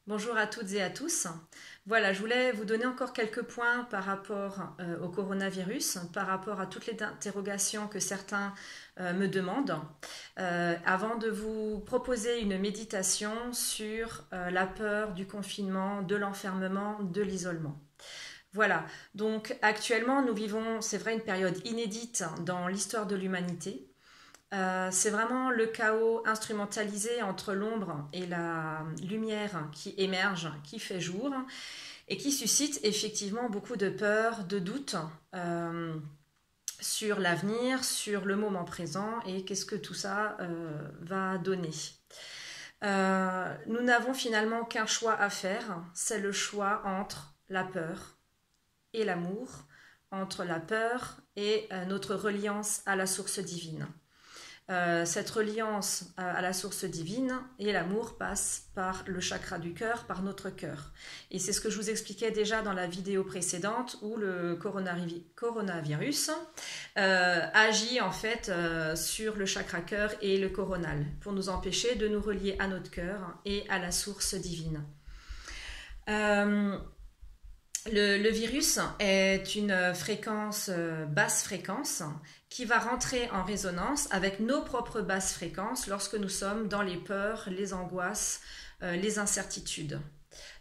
Bonjour à toutes et à tous. Voilà, je voulais vous donner encore quelques points par rapport au coronavirus, par rapport à toutes les interrogations que certains me demandent, avant de vous proposer une méditation sur la peur du confinement, de l'enfermement, de l'isolement. Voilà, donc actuellement nous vivons, c'est vrai, une période inédite dans l'histoire de l'humanité. C'est vraiment le chaos instrumentalisé entre l'ombre et la lumière qui émerge, qui fait jour et qui suscite effectivement beaucoup de peur, de doute sur l'avenir, sur le moment présent et qu'est-ce que tout ça va donner. Nous n'avons finalement qu'un choix à faire, c'est le choix entre la peur et l'amour, entre la peur et notre reliance à la source divine. Cette reliance à la source divine et l'amour passe par le chakra du cœur, par notre cœur. Et c'est ce que je vous expliquais déjà dans la vidéo précédente où le coronavirus agit en fait sur le chakra cœur et le coronal pour nous empêcher de nous relier à notre cœur et à la source divine. Le virus est une fréquence basse fréquence qui va rentrer en résonance avec nos propres basses fréquences lorsque nous sommes dans les peurs, les angoisses, les incertitudes.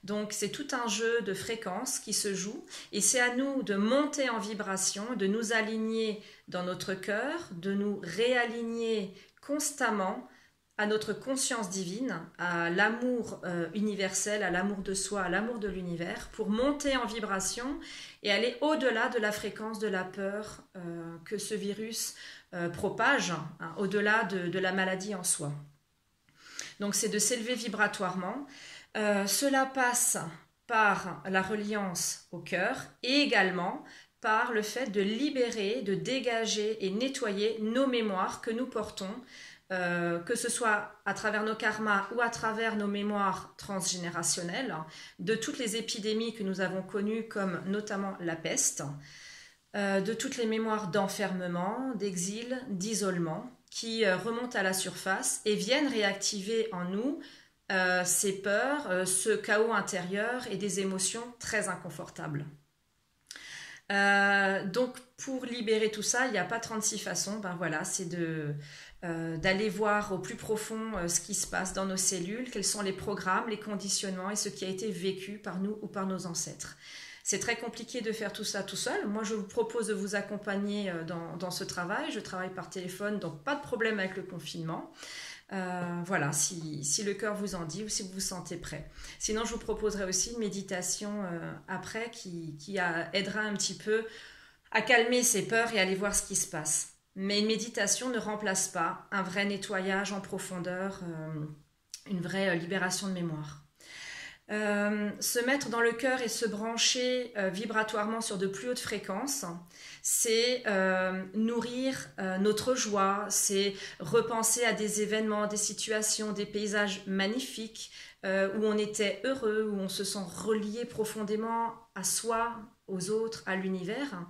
Donc c'est tout un jeu de fréquences qui se joue et c'est à nous de monter en vibration, de nous aligner dans notre cœur, de nous réaligner constamment à notre conscience divine, à l'amour universel, à l'amour de soi, à l'amour de l'univers, pour monter en vibration et aller au-delà de la fréquence de la peur que ce virus propage, hein, au-delà de la maladie en soi. Donc c'est de s'élever vibratoirement. Cela passe par la reliance au cœur et également par le fait de libérer, de dégager et nettoyer nos mémoires que nous portons, que ce soit à travers nos karmas ou à travers nos mémoires transgénérationnelles, de toutes les épidémies que nous avons connues, comme notamment la peste, de toutes les mémoires d'enfermement, d'exil, d'isolement, qui remontent à la surface et viennent réactiver en nous ces peurs, ce chaos intérieur et des émotions très inconfortables. Donc pour libérer tout ça, il n'y a pas 36 façons, ben voilà, c'est d'aller voir au plus profond ce qui se passe dans nos cellules, quels sont les programmes, les conditionnements et ce qui a été vécu par nous ou par nos ancêtres. C'est très compliqué de faire tout ça tout seul. Moi, je vous propose de vous accompagner dans ce travail. Je travaille par téléphone, donc pas de problème avec le confinement. Voilà, si le cœur vous en dit ou si vous vous sentez prêt. Sinon, je vous proposerai aussi une méditation après qui aidera un petit peu à calmer ses peurs et à aller voir ce qui se passe. Mais une méditation ne remplace pas un vrai nettoyage en profondeur, une vraie libération de mémoire. Se mettre dans le cœur et se brancher vibratoirement sur de plus hautes fréquences, c'est nourrir notre joie, c'est repenser à des événements, des situations, des paysages magnifiques où on était heureux, où on se sent relié profondément à soi, aux autres, à l'univers.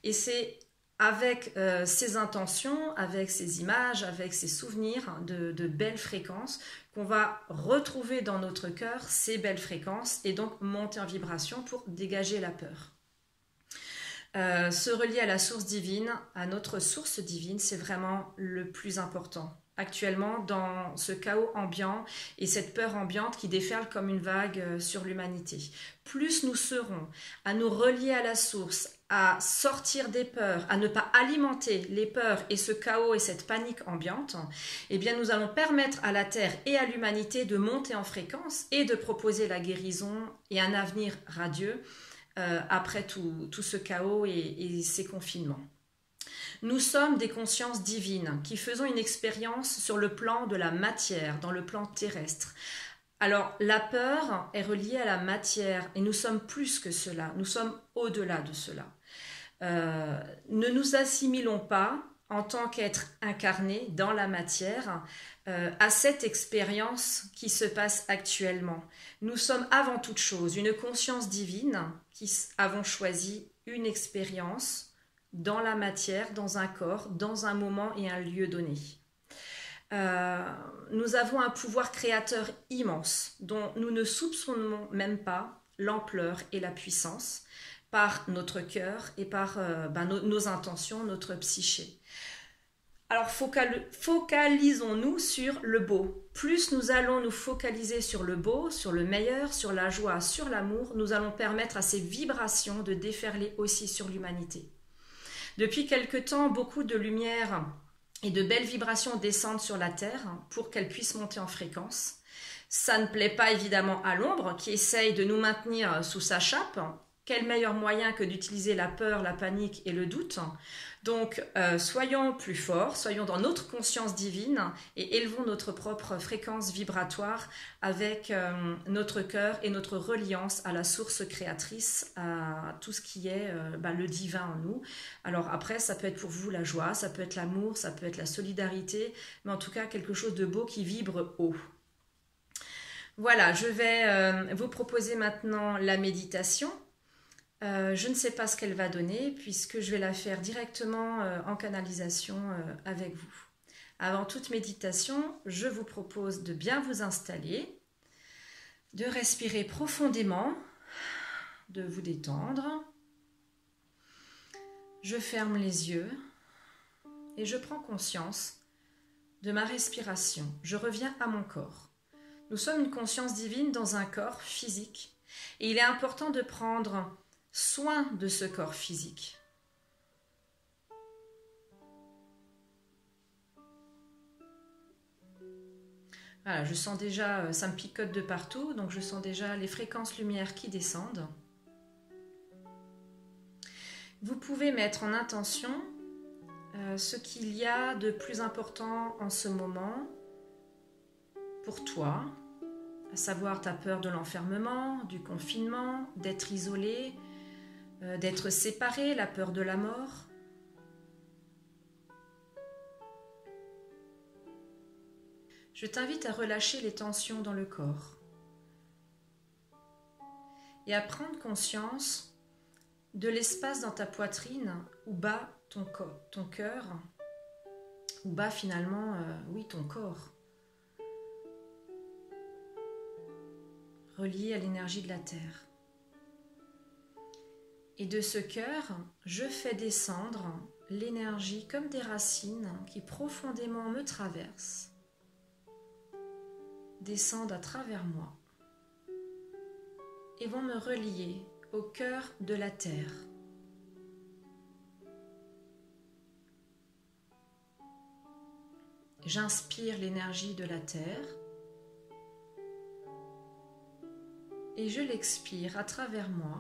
Et c'est avec ces intentions, avec ces images, avec ces souvenirs de belles fréquences, qu'on va retrouver dans notre cœur ces belles fréquences et donc monter en vibration pour dégager la peur. Se relier à la source divine, à notre source divine, c'est vraiment le plus important. Actuellement, dans ce chaos ambiant et cette peur ambiante qui déferle comme une vague sur l'humanité. Plus nous serons à nous relier à la source, à sortir des peurs, à ne pas alimenter les peurs et ce chaos et cette panique ambiante, eh bien nous allons permettre à la Terre et à l'humanité de monter en fréquence et de proposer la guérison et un avenir radieux après tout ce chaos et ces confinements. Nous sommes des consciences divines qui faisons une expérience sur le plan de la matière, dans le plan terrestre. Alors, la peur est reliée à la matière et nous sommes plus que cela, nous sommes au-delà de cela. Ne nous assimilons pas en tant qu'être incarné dans la matière à cette expérience qui se passe actuellement. Nous sommes avant toute chose une conscience divine qui avons choisi une expérience dans la matière, dans un corps, dans un moment et un lieu donné. Nous avons un pouvoir créateur immense dont nous ne soupçonnons même pas l'ampleur et la puissance par notre cœur et par nos intentions, notre psyché. Alors focalisons-nous sur le beau. Plus nous allons nous focaliser sur le beau, sur le meilleur, sur la joie, sur l'amour, nous allons permettre à ces vibrations de déferler aussi sur l'humanité. Depuis quelque temps, beaucoup de lumière et de belles vibrations descendent sur la Terre pour qu'elle puisse monter en fréquence. Ça ne plaît pas évidemment à l'ombre qui essaye de nous maintenir sous sa chape. Quel meilleur moyen que d'utiliser la peur, la panique et le doute. Donc soyons plus forts, soyons dans notre conscience divine et élevons notre propre fréquence vibratoire avec notre cœur et notre reliance à la source créatrice, à tout ce qui est le divin en nous. Alors après, ça peut être pour vous la joie, ça peut être l'amour, ça peut être la solidarité, mais en tout cas quelque chose de beau qui vibre haut. Voilà, je vais vous proposer maintenant la méditation. Je ne sais pas ce qu'elle va donner puisque je vais la faire directement en canalisation avec vous. Avant toute méditation, je vous propose de bien vous installer, de respirer profondément, de vous détendre. Je ferme les yeux et je prends conscience de ma respiration. Je reviens à mon corps. Nous sommes une conscience divine dans un corps physique et il est important de prendre soin de ce corps physique. Voilà, je sens déjà, ça me picote de partout, donc je sens déjà les fréquences lumière qui descendent. Vous pouvez mettre en intention ce qu'il y a de plus important en ce moment pour toi, à savoir ta peur de l'enfermement, du confinement, d'être isolé, d'être séparé, la peur de la mort. Je t'invite à relâcher les tensions dans le corps et à prendre conscience de l'espace dans ta poitrine où bat ton cœur, où bat finalement, ton corps, relié à l'énergie de la terre. Et de ce cœur, je fais descendre l'énergie comme des racines qui profondément me traversent, descendent à travers moi et vont me relier au cœur de la terre. J'inspire l'énergie de la terre et je l'expire à travers moi.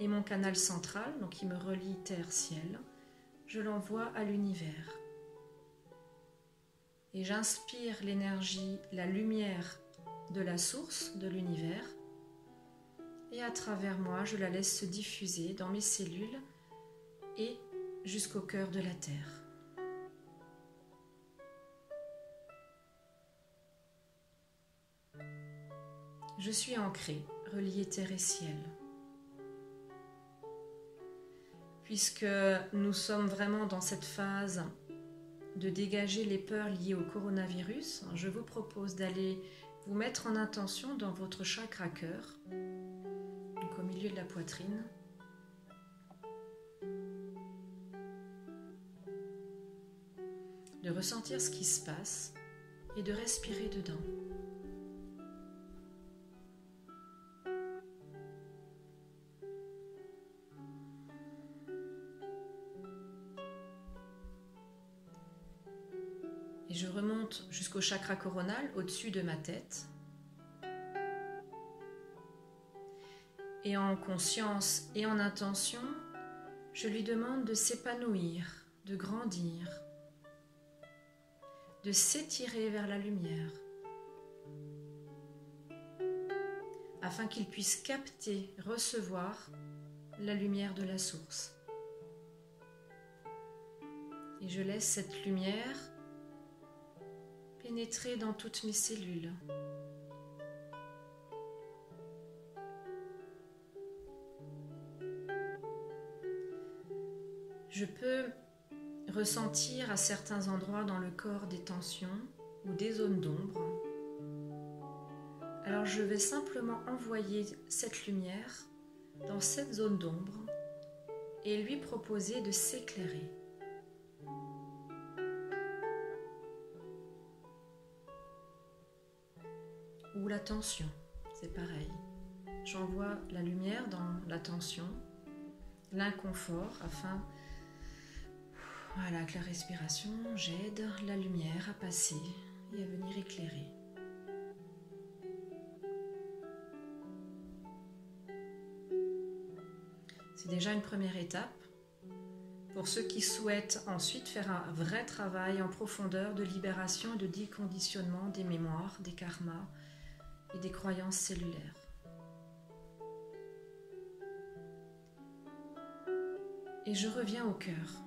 Et mon canal central, donc qui me relie terre-ciel, je l'envoie à l'univers. Et j'inspire l'énergie, la lumière de la source de l'univers. Et à travers moi, je la laisse se diffuser dans mes cellules et jusqu'au cœur de la Terre. Je suis ancrée, reliée terre et ciel. Puisque nous sommes vraiment dans cette phase de dégager les peurs liées au coronavirus, je vous propose d'aller vous mettre en intention dans votre chakra cœur, donc au milieu de la poitrine. De ressentir ce qui se passe et de respirer dedans. Et je remonte jusqu'au chakra coronal, au-dessus de ma tête. Et en conscience et en intention, je lui demande de s'épanouir, de grandir, de s'étirer vers la lumière, afin qu'il puisse capter, recevoir la lumière de la source. Et je laisse cette lumière pénétrer dans toutes mes cellules. Je peux ressentir à certains endroits dans le corps des tensions, ou des zones d'ombre, alors je vais simplement envoyer cette lumière dans cette zone d'ombre et lui proposer de s'éclairer. Ou la tension, c'est pareil. J'envoie la lumière dans la tension, l'inconfort, afin que la respiration, j'aide la lumière à passer et à venir éclairer. C'est déjà une première étape pour ceux qui souhaitent ensuite faire un vrai travail en profondeur de libération et de déconditionnement des mémoires, des karmas et des croyances cellulaires. Et je reviens au cœur.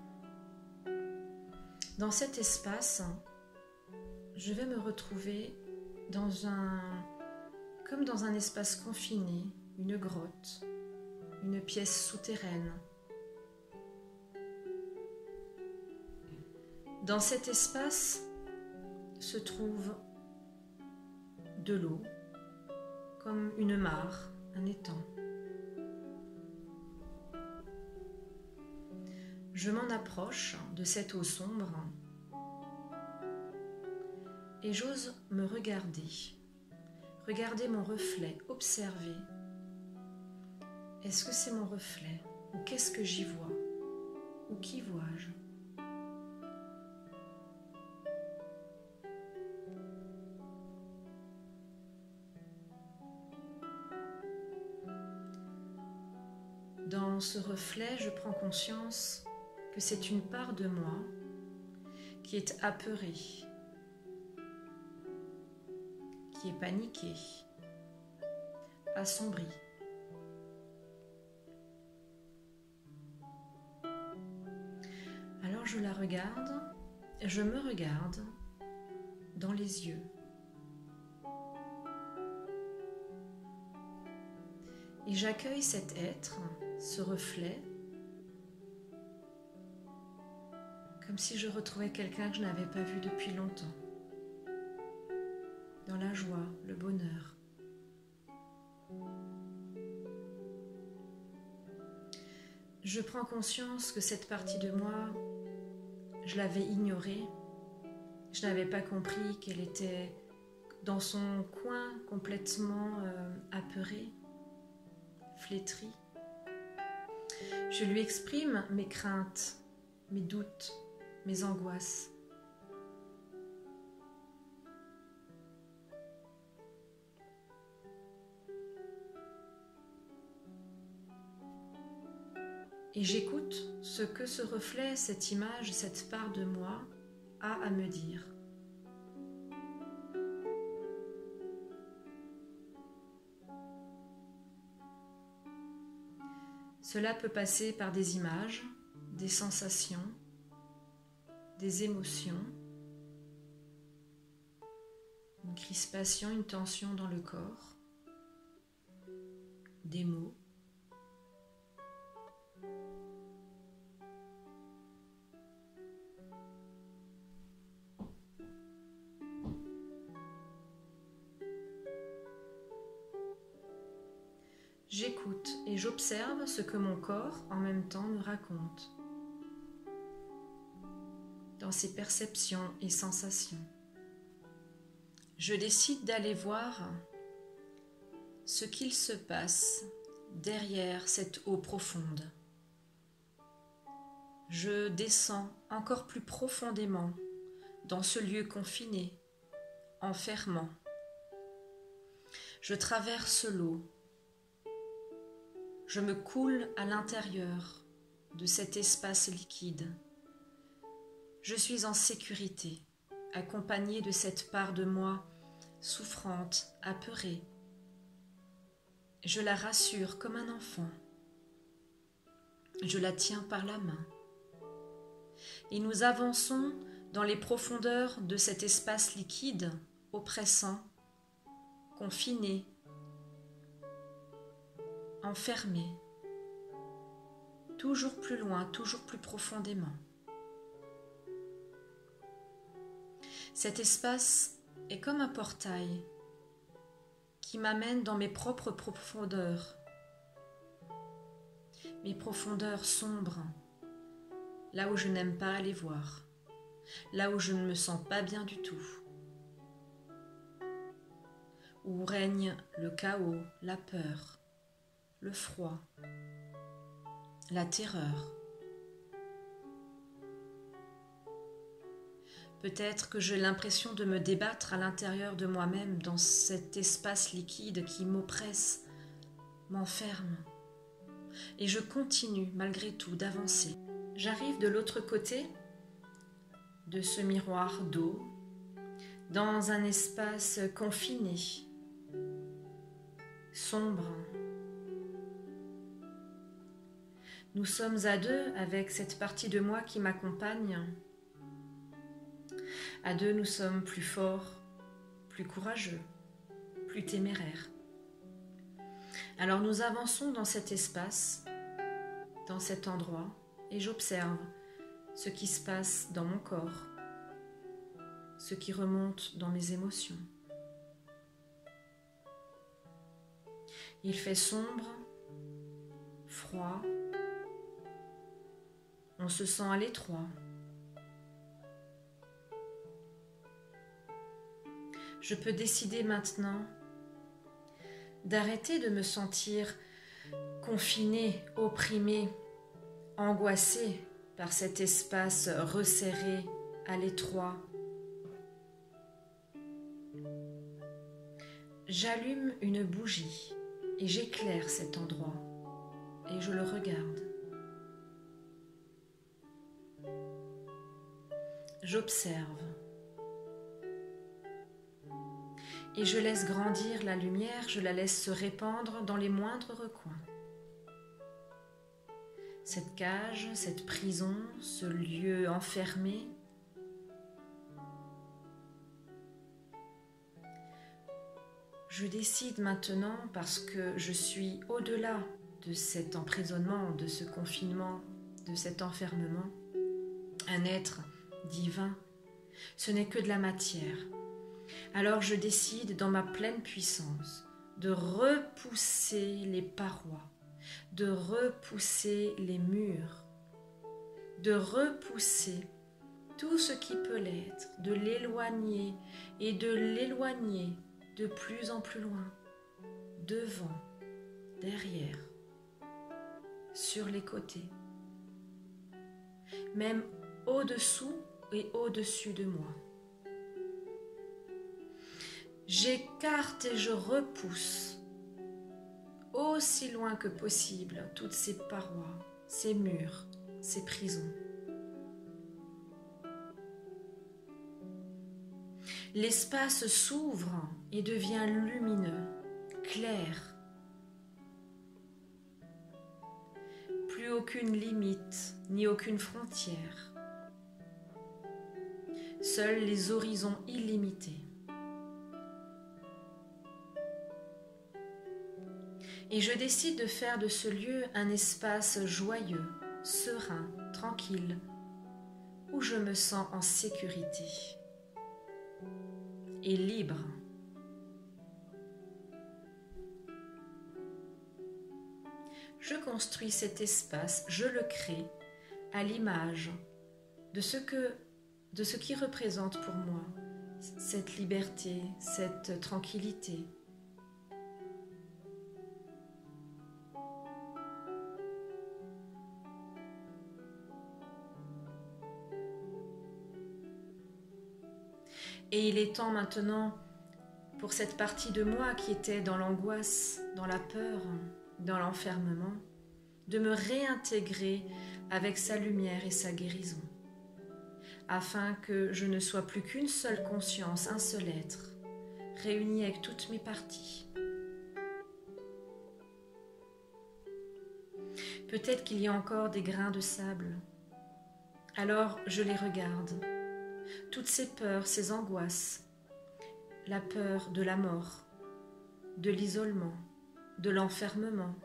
Dans cet espace, je vais me retrouver comme dans un espace confiné, une grotte, une pièce souterraine. Dans cet espace se trouve de l'eau, comme une mare, un étang. Je m'en approche de cette eau sombre et j'ose me regarder mon reflet, observer. Est-ce que c'est mon reflet ou qu'est-ce que j'y vois? Ou qui vois-je? Dans ce reflet, je prends conscience que c'est une part de moi qui est apeurée, qui est paniquée, assombrie. Alors je la regarde, je me regarde dans les yeux. Et j'accueille cet être, ce reflet, comme si je retrouvais quelqu'un que je n'avais pas vu depuis longtemps, dans la joie, le bonheur. Je prends conscience que cette partie de moi, je l'avais ignorée, je n'avais pas compris qu'elle était dans son coin complètement apeurée, flétrie. Je lui exprime mes craintes, mes doutes, mes angoisses. Et j'écoute ce que ce reflet, cette image, cette part de moi a à me dire. Cela peut passer par des images, des sensations, des émotions, une crispation, une tension dans le corps, des mots. J'écoute et j'observe ce que mon corps en même temps me raconte dans ses perceptions et sensations. Je décide d'aller voir ce qu'il se passe derrière cette eau profonde. Je descends encore plus profondément dans ce lieu confiné, enfermant. Je traverse l'eau. Je me coule à l'intérieur de cet espace liquide. Je suis en sécurité, accompagnée de cette part de moi souffrante, apeurée. Je la rassure comme un enfant. Je la tiens par la main. Et nous avançons dans les profondeurs de cet espace liquide, oppressant, confiné, enfermé, toujours plus loin, toujours plus profondément. Cet espace est comme un portail qui m'amène dans mes propres profondeurs sombres, là où je n'aime pas aller voir, là où je ne me sens pas bien du tout, où règne le chaos, la peur, le froid, la terreur. Peut-être que j'ai l'impression de me débattre à l'intérieur de moi-même dans cet espace liquide qui m'oppresse, m'enferme. Et je continue malgré tout d'avancer. J'arrive de l'autre côté de ce miroir d'eau, dans un espace confiné, sombre. Nous sommes à deux avec cette partie de moi qui m'accompagne. À deux, nous sommes plus forts, plus courageux, plus téméraires. Alors nous avançons dans cet espace, dans cet endroit, et j'observe ce qui se passe dans mon corps, ce qui remonte dans mes émotions. Il fait sombre, froid, on se sent à l'étroit. Je peux décider maintenant d'arrêter de me sentir confinée, opprimée, angoissée par cet espace resserré à l'étroit. J'allume une bougie et j'éclaire cet endroit et je le regarde. J'observe. Et je laisse grandir la lumière, je la laisse se répandre dans les moindres recoins. Cette cage, cette prison, ce lieu enfermé, je décide maintenant, parce que je suis au-delà de cet emprisonnement, de ce confinement, de cet enfermement, un être divin, ce n'est que de la matière. Alors je décide dans ma pleine puissance de repousser les parois, de repousser les murs, de repousser tout ce qui peut l'être, de l'éloigner et de l'éloigner de plus en plus loin, devant, derrière, sur les côtés, même au-dessous et au-dessus de moi. J'écarte et je repousse aussi loin que possible toutes ces parois, ces murs, ces prisons. L'espace s'ouvre et devient lumineux, clair. Plus aucune limite ni aucune frontière. Seuls les horizons illimités. Et je décide de faire de ce lieu un espace joyeux, serein, tranquille, où je me sens en sécurité et libre. Je construis cet espace, je le crée à l'image de ce qui représente pour moi cette liberté, cette tranquillité. Et il est temps maintenant, pour cette partie de moi qui était dans l'angoisse, dans la peur, dans l'enfermement, de me réintégrer avec sa lumière et sa guérison, afin que je ne sois plus qu'une seule conscience, un seul être, réuni avec toutes mes parties. Peut-être qu'il y a encore des grains de sable. Alors je les regarde. Toutes ces peurs, ces angoisses, la peur de la mort, de l'isolement, de l'enfermement,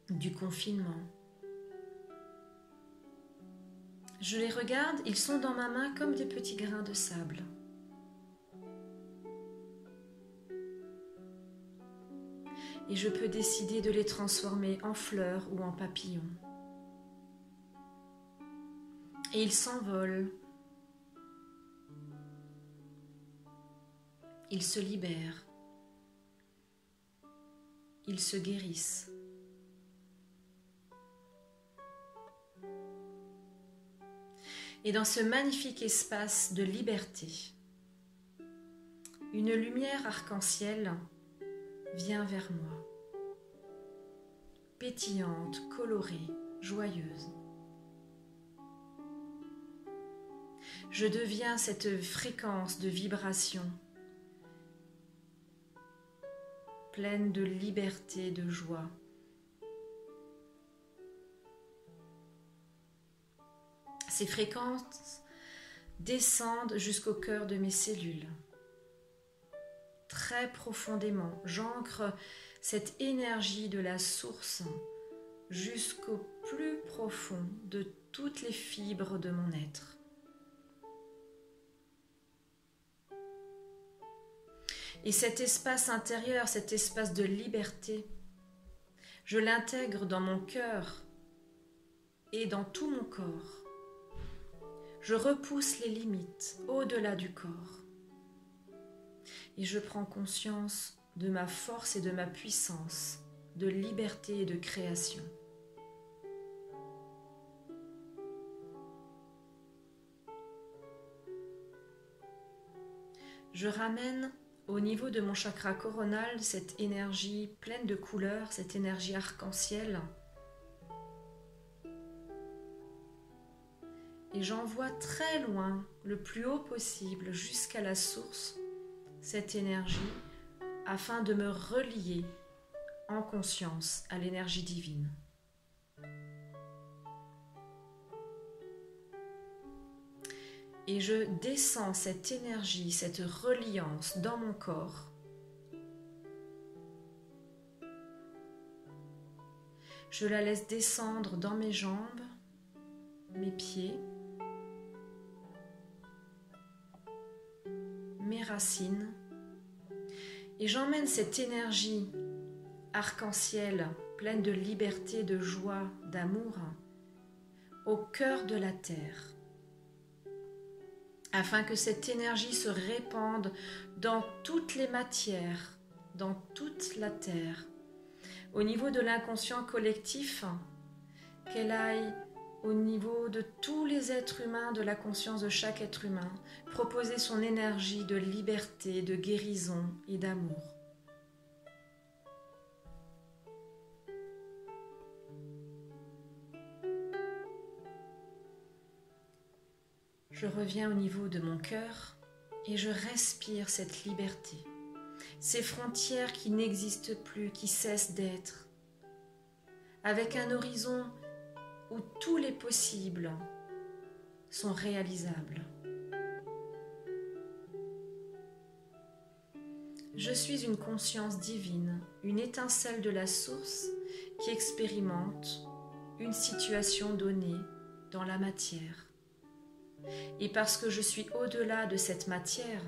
du confinement. Je les regarde, ils sont dans ma main comme des petits grains de sable. Et je peux décider de les transformer en fleurs ou en papillons. Et ils s'envolent. Ils se libèrent. Ils se guérissent. Et dans ce magnifique espace de liberté, une lumière arc-en-ciel vient vers moi, pétillante, colorée, joyeuse. Je deviens cette fréquence de vibration pleine de liberté, de joie. Ces fréquences descendent jusqu'au cœur de mes cellules. Très profondément, j'ancre cette énergie de la source jusqu'au plus profond de toutes les fibres de mon être. Et cet espace intérieur, cet espace de liberté, je l'intègre dans mon cœur et dans tout mon corps. Je repousse les limites au-delà du corps. Et je prends conscience de ma force et de ma puissance, de liberté et de création. Je ramène au niveau de mon chakra coronal cette énergie pleine de couleurs, cette énergie arc-en-ciel. Et j'envoie très loin, le plus haut possible, jusqu'à la source, cette énergie, afin de me relier en conscience à l'énergie divine. Et je descends cette énergie, cette reliance dans mon corps. Je la laisse descendre dans mes jambes, mes pieds, mes racines. Et j'emmène cette énergie arc-en-ciel, pleine de liberté, de joie, d'amour, au cœur de la terre, afin que cette énergie se répande dans toutes les matières, dans toute la terre, au niveau de l'inconscient collectif, qu'elle aille au niveau de tous les êtres humains, de la conscience de chaque être humain, proposer son énergie de liberté, de guérison et d'amour. Je reviens au niveau de mon cœur et je respire cette liberté, ces frontières qui n'existent plus, qui cessent d'être, avec un horizon où tous les possibles sont réalisables. Je suis une conscience divine, une étincelle de la source qui expérimente une situation donnée dans la matière. Et parce que je suis au-delà de cette matière,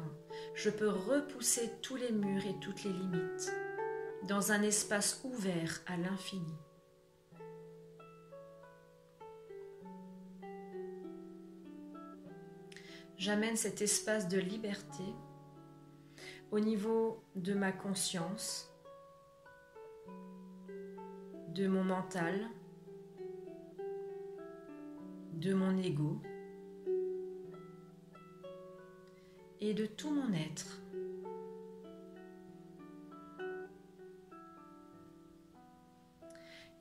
je peux repousser tous les murs et toutes les limites dans un espace ouvert à l'infini. J'amène cet espace de liberté au niveau de ma conscience, de mon mental, de mon ego et de tout mon être.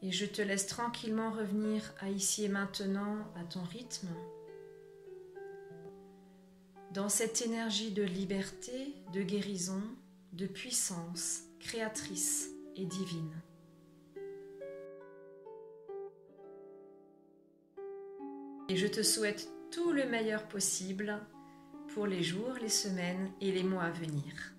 Et je te laisse tranquillement revenir à ici et maintenant, à ton rythme, dans cette énergie de liberté, de guérison, de puissance créatrice et divine. Et je te souhaite tout le meilleur possible pour les jours, les semaines et les mois à venir.